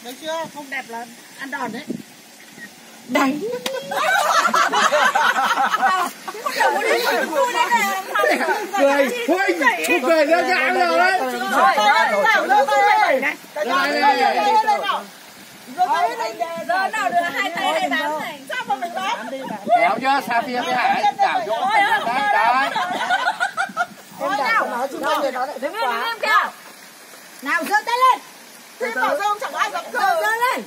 Được chưa? Không đẹp là ăn đòn đấy. Đánh. Cười, Huynh, không cười nữa cho ăn rồi đấy. Giờ nào được 2 tay hay bám này? Sao mà mình bám? Kéo nhá, xa phía với Hải, đảo chỗ. Đấy. Em đảo nó chứ bao giờ nó lại thích quá. Nào giơ tay lên. Thế bảo sao chẳng ai dám Giơ lên.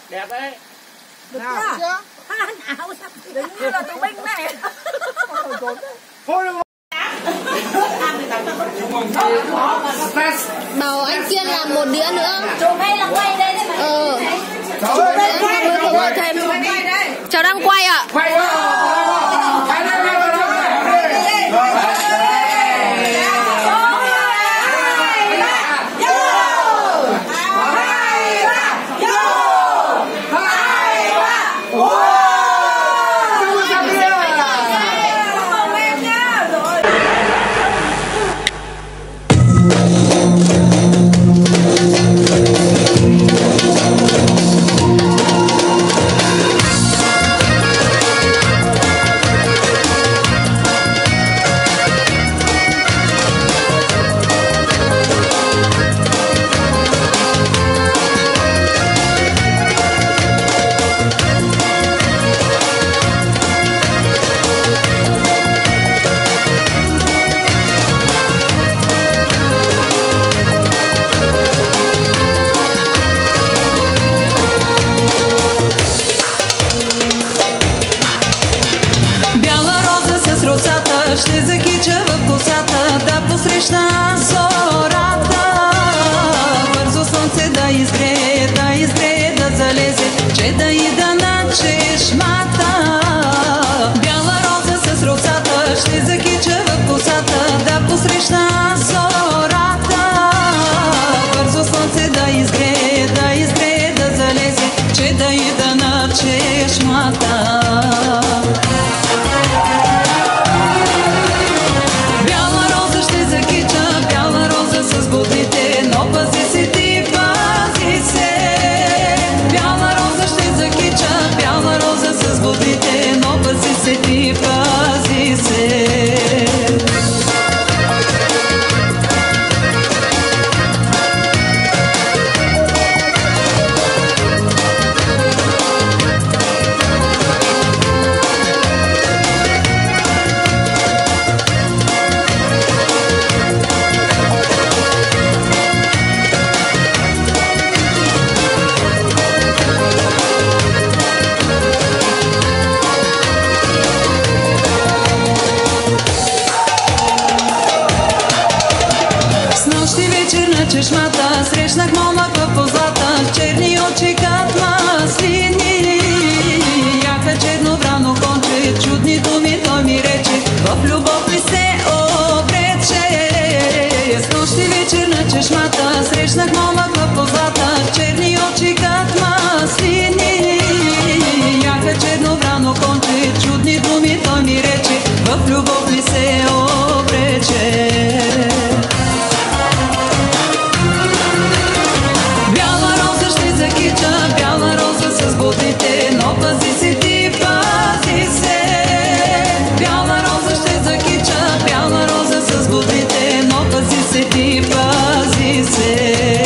Đẹp đấy. Được chưa? Nào giống như là tù binh này. Thôi được. Bảo anh Kiên làm một đĩa nữa. Chụp hay là quay đây đấy mà. Cháu đang quay ạ. Ще закича в косата, да посрещна зората. Бързо слънце да изгрее, да залезе, че да ида на чешмата. Бяла роза с росата, ще закича в косата, да посрещна зората. Бързо слънце да изгрее, да залезе, че да ида на чешмата. Но пази се ти, пази се. Бяла роза ще закича, бяла роза с водите, но пази се ти, пази се. Чешмата срещнах момък в позлата, черни очи кат маслини. Яка черно врано конче, чудни думи той ми рече, в любов ми се обрече. С нощи вечер на чешмата срещнах момък в позлата, черни очи кат маслини. Яка черно врано конче, чудни думи той ми рече, в любов ми се обрече. Бяла роза с будните, но пази се ти, пази се. Бяла роза ще закича, бяла роза с будните, но пази се ти, пази се.